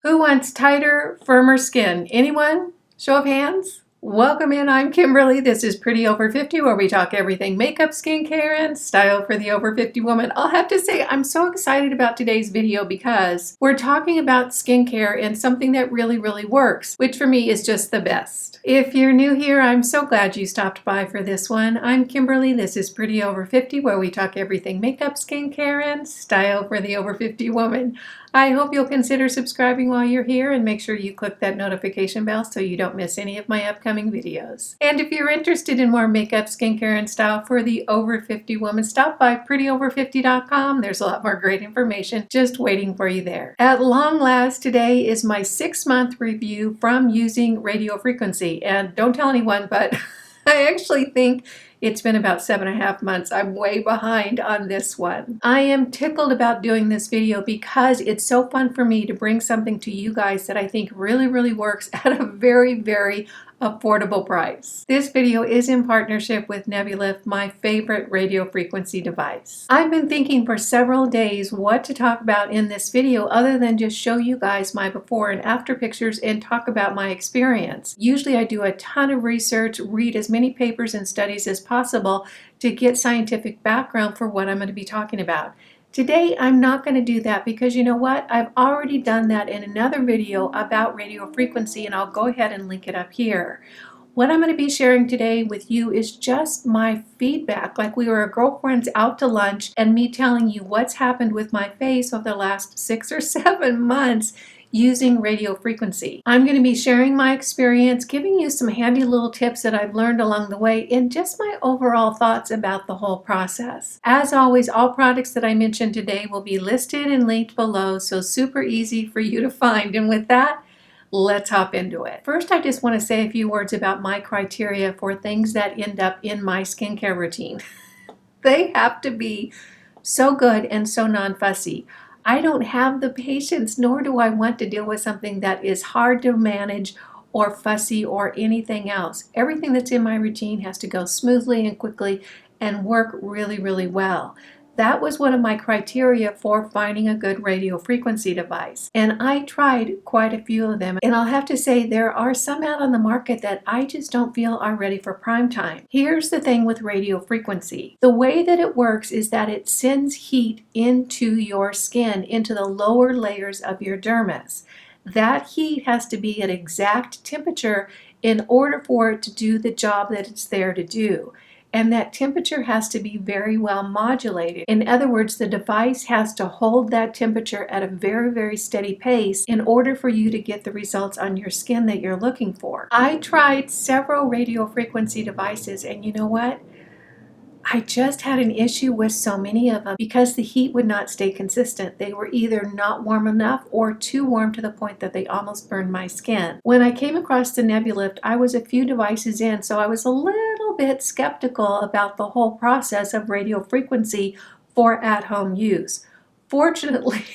Who wants tighter, firmer skin? Anyone? Show of hands? Welcome in, I'm Kimberly. This is Pretty Over 50, where we talk everything makeup, skincare, and style for the over 50 woman. I'll have to say I'm so excited about today's video because we're talking about skincare and something that really works, which for me is just the best. If you're new here, I'm so glad you stopped by for this one. I'm Kimberly. This is Pretty Over 50, where we talk everything makeup, skincare, and style for the over 50 woman. I hope you'll consider subscribing while you're here and make sure you click that notification bell so you don't miss any of my upcoming videos. And if you're interested in more makeup, skincare, and style for the over 50 woman, stop by prettyover50.com. There's a lot more great information just waiting for you there. At long last, today is my 6-month review from using radiofrequency. And don't tell anyone, but I actually think it's been about 7.5 months. I'm way behind on this one. I am tickled about doing this video because it's so fun for me to bring something to you guys that I think really works at a very affordable price. This video is in partnership with Nebulyft, my favorite radio frequency device. I've been thinking for several days what to talk about in this video other than just show you guys my before and after pictures and talk about my experience. Usually I do a ton of research, read as many papers and studies as possible to get scientific background for what I'm going to be talking about. Today, I'm not going to do that because you know what? I've already done that in another video about radio frequency, and I'll go ahead and link it up here. What I'm going to be sharing today with you is just my feedback, like we were girlfriends out to lunch and me telling you what's happened with my face over the last 6 or 7 months using radio frequency. I'm going to be sharing my experience, giving you some handy little tips that I've learned along the way, and just my overall thoughts about the whole process. As always, all products that I mentioned today will be listed and linked below, so super easy for you to find. And with that, let's hop into it. First, I just want to say a few words about my criteria for things that end up in my skincare routine. They have to be so good and so non-fussy. I don't have the patience, nor do I want to deal with something that is hard to manage or fussy or anything else. Everything that's in my routine has to go smoothly and quickly and work really well. That was one of my criteria for finding a good radio frequency device. And I tried quite a few of them. And I'll have to say there are some out on the market that I just don't feel are ready for prime time. Here's the thing with radio frequency. The way that it works is that it sends heat into your skin, into the lower layers of your dermis. That heat has to be at exact temperature in order for it to do the job that it's there to do. And that temperature has to be very well modulated. In other words, the device has to hold that temperature at a very steady pace in order for you to get the results on your skin that you're looking for. I tried several radio frequency devices, and you know what? I just had an issue with so many of them because the heat would not stay consistent. They were either not warm enough or too warm to the point that they almost burned my skin. When I came across the Nebulyft, I was a few devices in, so I was a little bit skeptical about the whole process of radio frequency for at-home use. Fortunately,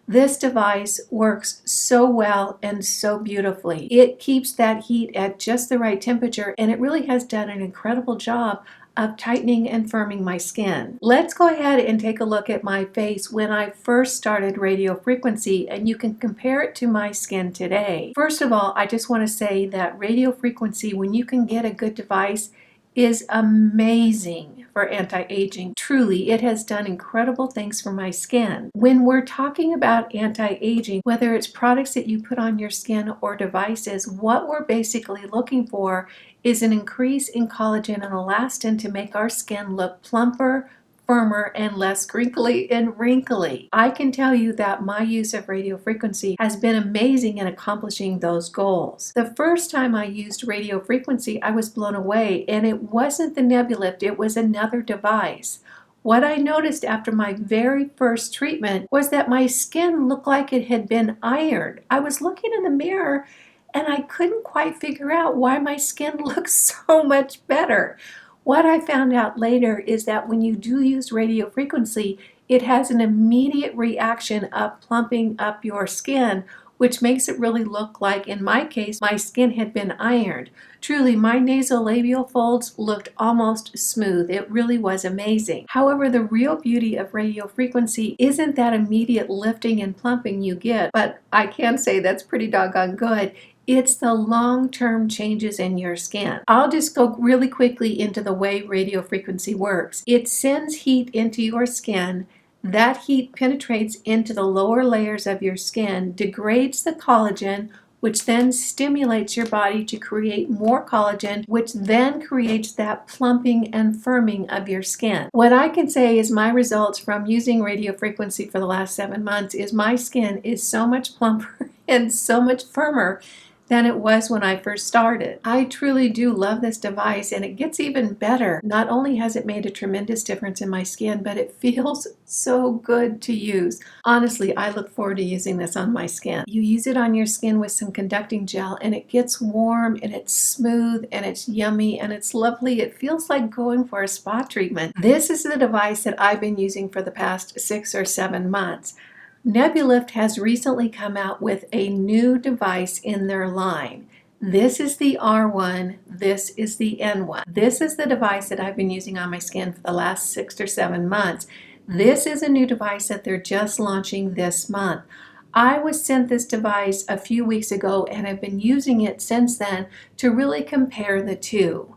this device works so well and so beautifully. It keeps that heat at just the right temperature, and it really has done an incredible job of tightening and firming my skin. Let's go ahead and take a look at my face when I first started radio frequency, and you can compare it to my skin today. First of all, I just want to say that radio frequency, when you can get a good device, is amazing for anti-aging. Truly, it has done incredible things for my skin. When we're talking about anti-aging, whether it's products that you put on your skin or devices, what we're basically looking for is an increase in collagen and elastin to make our skin look plumper, firmer, and less crinkly and wrinkly. I can tell you that my use of radio frequency has been amazing in accomplishing those goals. The first time I used radio frequency, I was blown away, and it wasn't the Nebulyft, it was another device. What I noticed after my very first treatment was that my skin looked like it had been ironed. I was looking in the mirror and I couldn't quite figure out why my skin looked so much better. What I found out later is that when you do use radio frequency, it has an immediate reaction of plumping up your skin, which makes it really look like, in my case, my skin had been ironed. Truly, my nasolabial folds looked almost smooth. It really was amazing. However, the real beauty of radiofrequency isn't that immediate lifting and plumping you get, but I can say that's pretty doggone good. It's the long-term changes in your skin. I'll just go really quickly into the way radiofrequency works. It sends heat into your skin. That heat penetrates into the lower layers of your skin, degrades the collagen, which then stimulates your body to create more collagen, which then creates that plumping and firming of your skin. What I can say is my results from using radiofrequency for the last 7 months is my skin is so much plumper and so much firmer than it was when I first started. I truly do love this device, and it gets even better. Not only has it made a tremendous difference in my skin, but it feels so good to use. Honestly, I look forward to using this on my skin. You use it on your skin with some conducting gel, and it gets warm, and it's smooth, and it's yummy, and it's lovely. It feels like going for a spa treatment. This is the device that I've been using for the past 6 or 7 months. Nebulyft has recently come out with a new device in their line. This is the R1, this is the N1. This is the device that I've been using on my skin for the last 6 or 7 months. This is a new device that they're just launching this month. I was sent this device a few weeks ago and have been using it since then to really compare the two.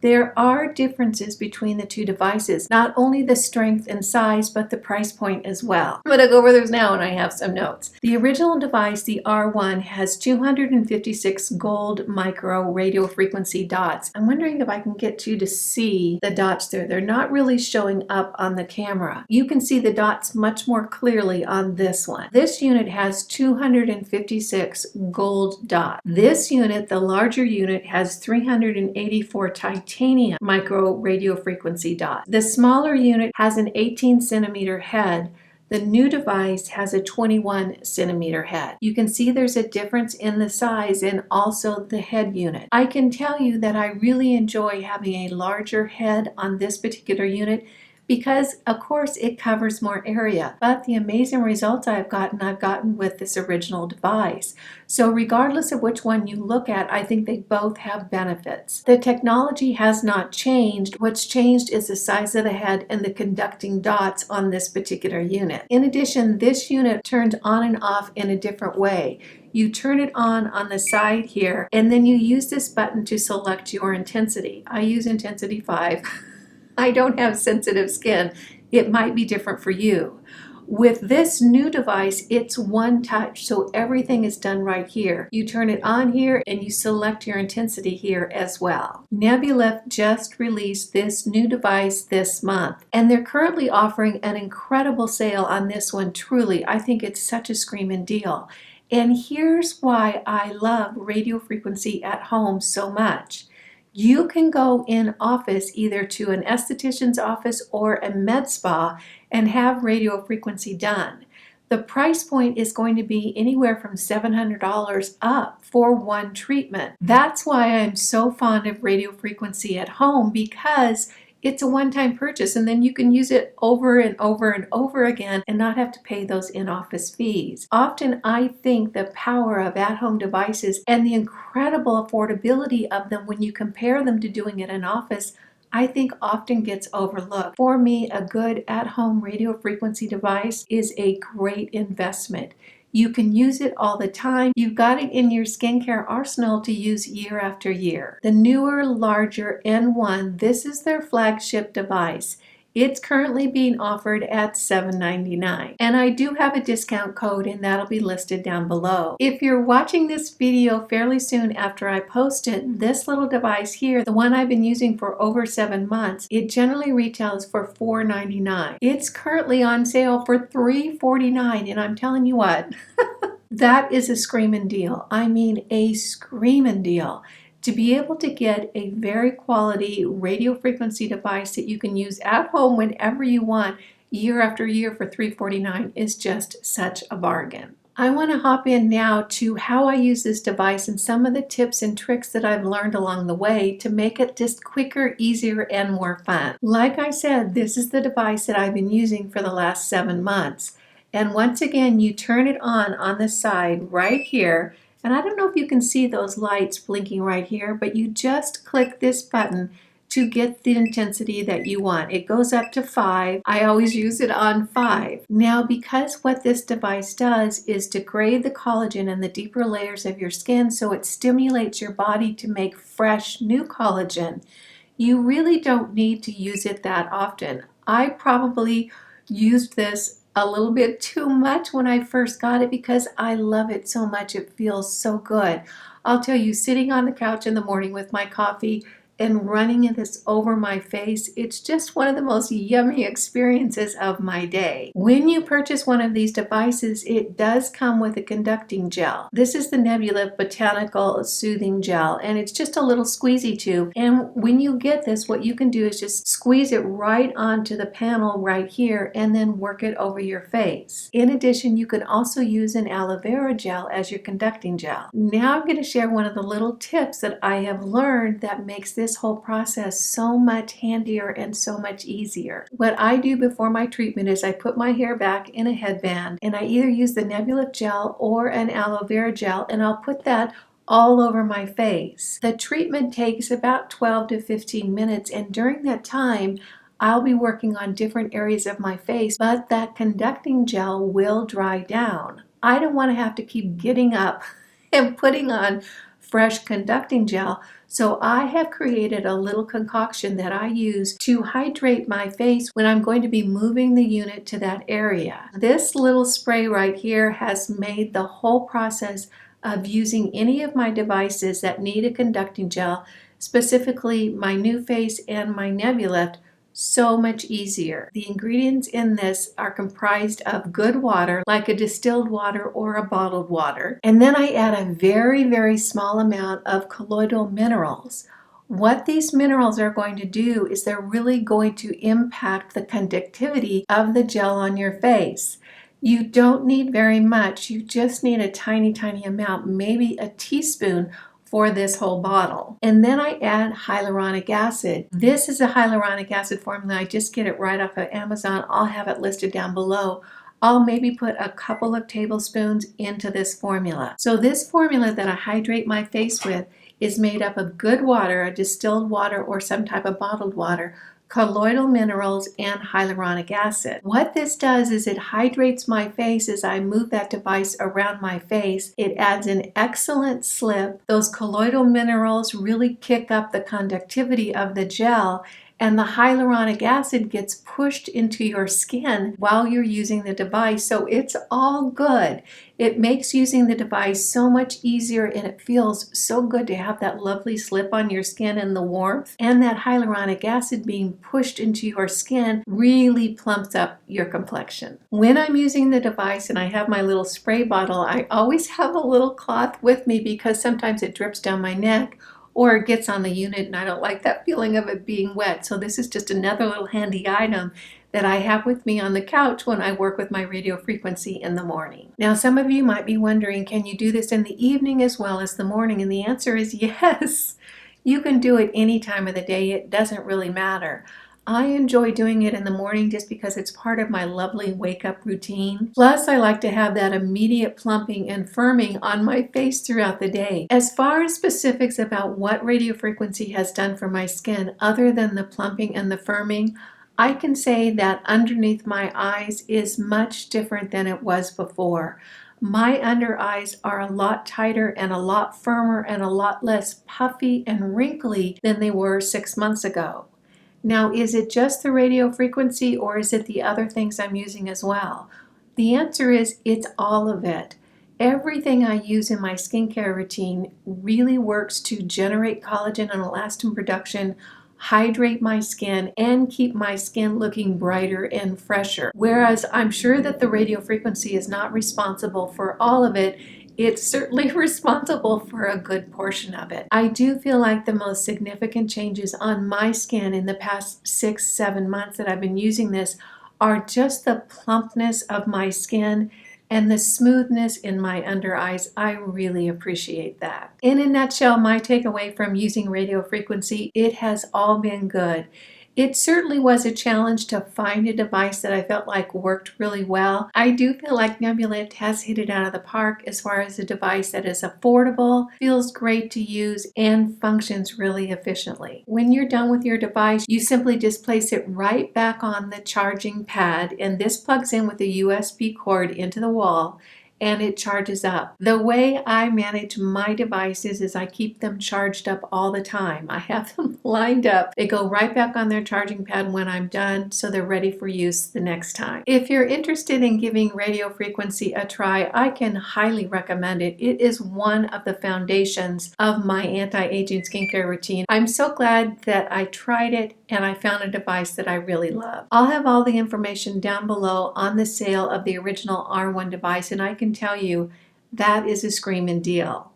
There are differences between the two devices, not only the strength and size, but the price point as well. I'm going to go over those now, and I have some notes. The original device, the R1, has 256 gold micro radio frequency dots. I'm wondering if I can get you to see the dots there. They're not really showing up on the camera. You can see the dots much more clearly on this one. This unit has 256 gold dots. This unit, the larger unit, has 384 titanium micro radio frequency dots. The smaller unit has an 18 centimeter head. The new device has a 21 centimeter head. You can see there's a difference in the size and also the head unit. I can tell you that I really enjoy having a larger head on this particular unit because, of course, it covers more area. But the amazing results I've gotten with this original device. So regardless of which one you look at, I think they both have benefits. The technology has not changed. What's changed is the size of the head and the conducting dots on this particular unit. In addition, this unit turns on and off in a different way. You turn it on the side here, and then you use this button to select your intensity. I use intensity 5. I don't have sensitive skin. It might be different for you. With this new device, it's one touch, so everything is done right here. You turn it on here and you select your intensity here as well. Nebulyft just released this new device this month, and they're currently offering an incredible sale on this one. Truly, I think it's such a screaming deal. And here's why I love radio frequency at home so much. You can go in office either to an esthetician's office or a med spa and have radio frequency done. The price point is going to be anywhere from $700 up for one treatment. That's why I'm so fond of radio frequency at home, because it's a one-time purchase, and then you can use it over and over and over again and not have to pay those in-office fees. Often I think the power of at-home devices and the incredible affordability of them when you compare them to doing it in office, I think often gets overlooked. For me, a good at-home radio frequency device is a great investment. You can use it all the time. You've got it in your skincare arsenal to use year after year. The newer, larger N1, this is their flagship device. It's currently being offered at $7.99. And I do have a discount code, and that'll be listed down below. If you're watching this video fairly soon after I post it, this little device here, the one I've been using for over 7 months, it generally retails for $4.99. It's currently on sale for $3.49, and I'm telling you what, that is a screaming deal. I mean, a screaming deal. To be able to get a very quality radio frequency device that you can use at home whenever you want, year after year for $3.49 is just such a bargain. I want to hop in now to how I use this device and some of the tips and tricks that I've learned along the way to make it just quicker, easier, and more fun. Like I said, this is the device that I've been using for the last 7 months. And once again, you turn it on the side right here. And I don't know if you can see those lights blinking right here, but you just click this button to get the intensity that you want. It goes up to 5. I always use it on 5. Now, because what this device does is degrade the collagen and the deeper layers of your skin, so it stimulates your body to make fresh new collagen, you really don't need to use it that often. I probably used this a little bit too much when I first got it because I love it so much. It feels so good. I'll tell you, sitting on the couch in the morning with my coffee and running this over my face, it's just one of the most yummy experiences of my day. When you purchase one of these devices, it does come with a conducting gel. This is the Nebulyft Botanical Soothing Gel, and it's just a little squeezy tube. And when you get this, what you can do is just squeeze it right onto the panel right here and then work it over your face. In addition, you can also use an aloe vera gel as your conducting gel. Now I'm going to share one of the little tips that I have learned that makes this whole process so much handier and so much easier. What I do before my treatment is I put my hair back in a headband and I either use the Nebulyft gel or an aloe vera gel, and I'll put that all over my face. The treatment takes about 12 to 15 minutes, and during that time I'll be working on different areas of my face, but that conducting gel will dry down. I don't want to have to keep getting up and putting on fresh conducting gel. So I have created a little concoction that I use to hydrate my face when I'm going to be moving the unit to that area. This little spray right here has made the whole process of using any of my devices that need a conducting gel, specifically my NuFace and my Nebulyft, so much easier. The ingredients in this are comprised of good water, like a distilled water or a bottled water. And then I add a very, very small amount of colloidal minerals. What these minerals are going to do is they're really going to impact the conductivity of the gel on your face. You don't need very much. You just need a tiny, tiny amount, maybe a teaspoon for this whole bottle. And then I add hyaluronic acid. This is a hyaluronic acid formula. I just get it right off of Amazon. I'll have it listed down below. I'll maybe put a couple of tablespoons into this formula. So this formula that I hydrate my face with is made up of good water, a distilled water or some type of bottled water, colloidal minerals, and hyaluronic acid. What this does is it hydrates my face as I move that device around my face. It adds an excellent slip. Those colloidal minerals really kick up the conductivity of the gel, and the hyaluronic acid gets pushed into your skin while you're using the device. So it's all good. It makes using the device so much easier, and it feels so good to have that lovely slip on your skin and the warmth. And that hyaluronic acid being pushed into your skin really plumps up your complexion. When I'm using the device and I have my little spray bottle, I always have a little cloth with me because sometimes it drips down my neck or it gets on the unit and I don't like that feeling of it being wet. So this is just another little handy item that I have with me on the couch when I work with my radiofrequency in the morning. Now, some of you might be wondering, can you do this in the evening as well as the morning? And the answer is yes. You can do it any time of the day. It doesn't really matter. I enjoy doing it in the morning just because it's part of my lovely wake-up routine. Plus, I like to have that immediate plumping and firming on my face throughout the day. As far as specifics about what radiofrequency has done for my skin, other than the plumping and the firming, I can say that underneath my eyes is much different than it was before. My under eyes are a lot tighter and a lot firmer and a lot less puffy and wrinkly than they were 6 months ago. Now, is it just the radio frequency or is it the other things I'm using as well? The answer is it's all of it. Everything I use in my skincare routine really works to generate collagen and elastin production, hydrate my skin, and keep my skin looking brighter and fresher. Whereas I'm sure that the radio frequency is not responsible for all of it, it's certainly responsible for a good portion of it. I do feel like the most significant changes on my skin in the past 6-7 months that I've been using this are just the plumpness of my skin and the smoothness in my under eyes. I really appreciate that. In a nutshell, my takeaway from using radio frequency, it has all been good. It certainly was a challenge to find a device that I felt like worked really well. I do feel like Nebulyft has hit it out of the park as far as a device that is affordable, feels great to use, and functions really efficiently. When you're done with your device, you simply just place it right back on the charging pad, and this plugs in with a USB cord into the wall and it charges up. The way I manage my devices is I keep them charged up all the time. I have them lined up. They go right back on their charging pad when I'm done, so they're ready for use the next time. If you're interested in giving radio frequency a try, I can highly recommend it. It is one of the foundations of my anti-aging skincare routine. I'm so glad that I tried it and I found a device that I really love. I'll have all the information down below on the sale of the original R1 device, and I can tell you that is a screaming deal.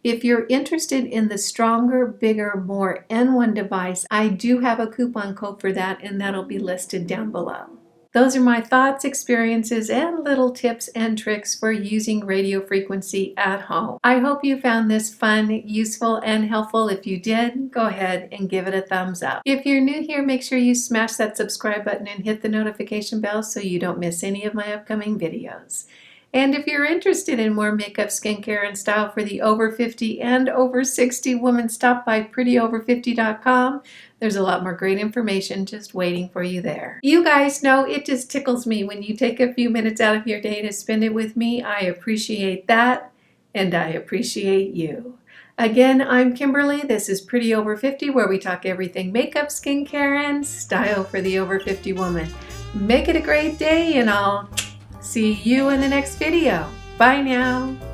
If you're interested in the stronger, bigger, more N1 device, I do have a coupon code for that, and that'll be listed down below. Those are my thoughts, experiences, and little tips and tricks for using radio frequency at home. I hope you found this fun, useful, and helpful. If you did, go ahead and give it a thumbs up. If you're new here, make sure you smash that subscribe button and hit the notification bell so you don't miss any of my upcoming videos. And if you're interested in more makeup, skincare, and style for the over 50 and over 60 women, stop by prettyover50.com. There's a lot more great information just waiting for you there. You guys know it just tickles me when you take a few minutes out of your day to spend it with me. I appreciate that, and I appreciate you. Again, I'm Kimberly. This is Pretty Over 50, where we talk everything makeup, skincare, and style for the over 50 woman. Make it a great day, and I'll see you in the next video. Bye now.